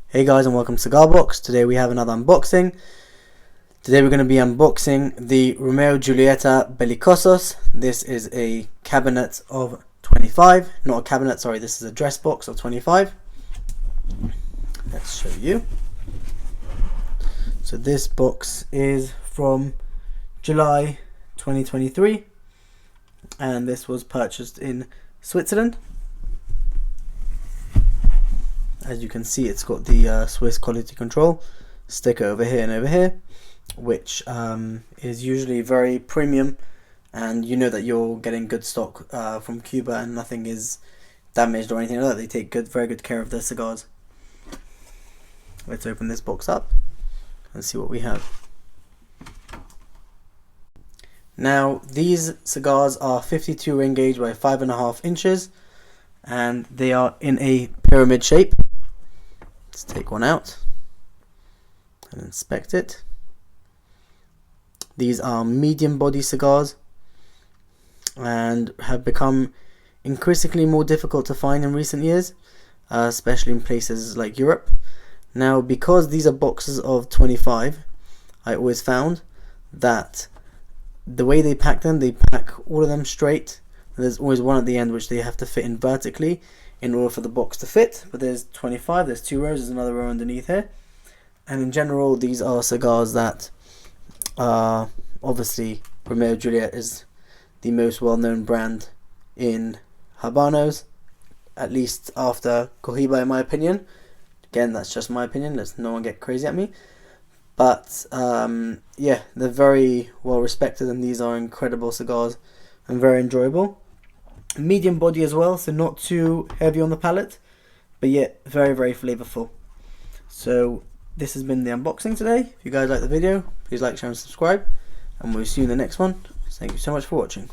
Hey guys, and welcome to Cigar Box. Today we have another unboxing. Today we're going to be unboxing the Romeo y Julieta Belicosos. This is a cabinet of 25. Not a cabinet, sorry, this is a dress box of 25. Let's show you. So this box is from July 2023 and this was purchased in Switzerland. As you can see, it's got the Swiss quality control sticker over here and over here, which is usually very premium, and you know that you're getting good stock from Cuba and nothing is damaged or anything like that. They take very good care of their cigars. Let's open this box up and see what we have. Now, these cigars are 52 ring gauge by 5.5 inches, and they are in a pyramid shape. Let's take one out and inspect it. These are medium body cigars and have become increasingly more difficult to find in recent years, especially in places like Europe. Now, because these are boxes of 25, I always found that the way they pack all of them straight. There's always one at the end which they have to fit in vertically in order for the box to fit, but there's 25, there's 2 rows, there's another row underneath here. And in general, these are cigars that obviously Romeo y Julieta is the most well-known brand in Habanos, at least after Cohiba, in my opinion. Again, that's just my opinion, let's no one get crazy at me. But yeah, they're very well respected, and these are incredible cigars and very enjoyable. Medium body as well, so not too heavy on the palate, but yet very flavorful. So this has been the unboxing today. If you guys like the video, please like, share and subscribe, and we'll see you in the next one. Thank you so much for watching.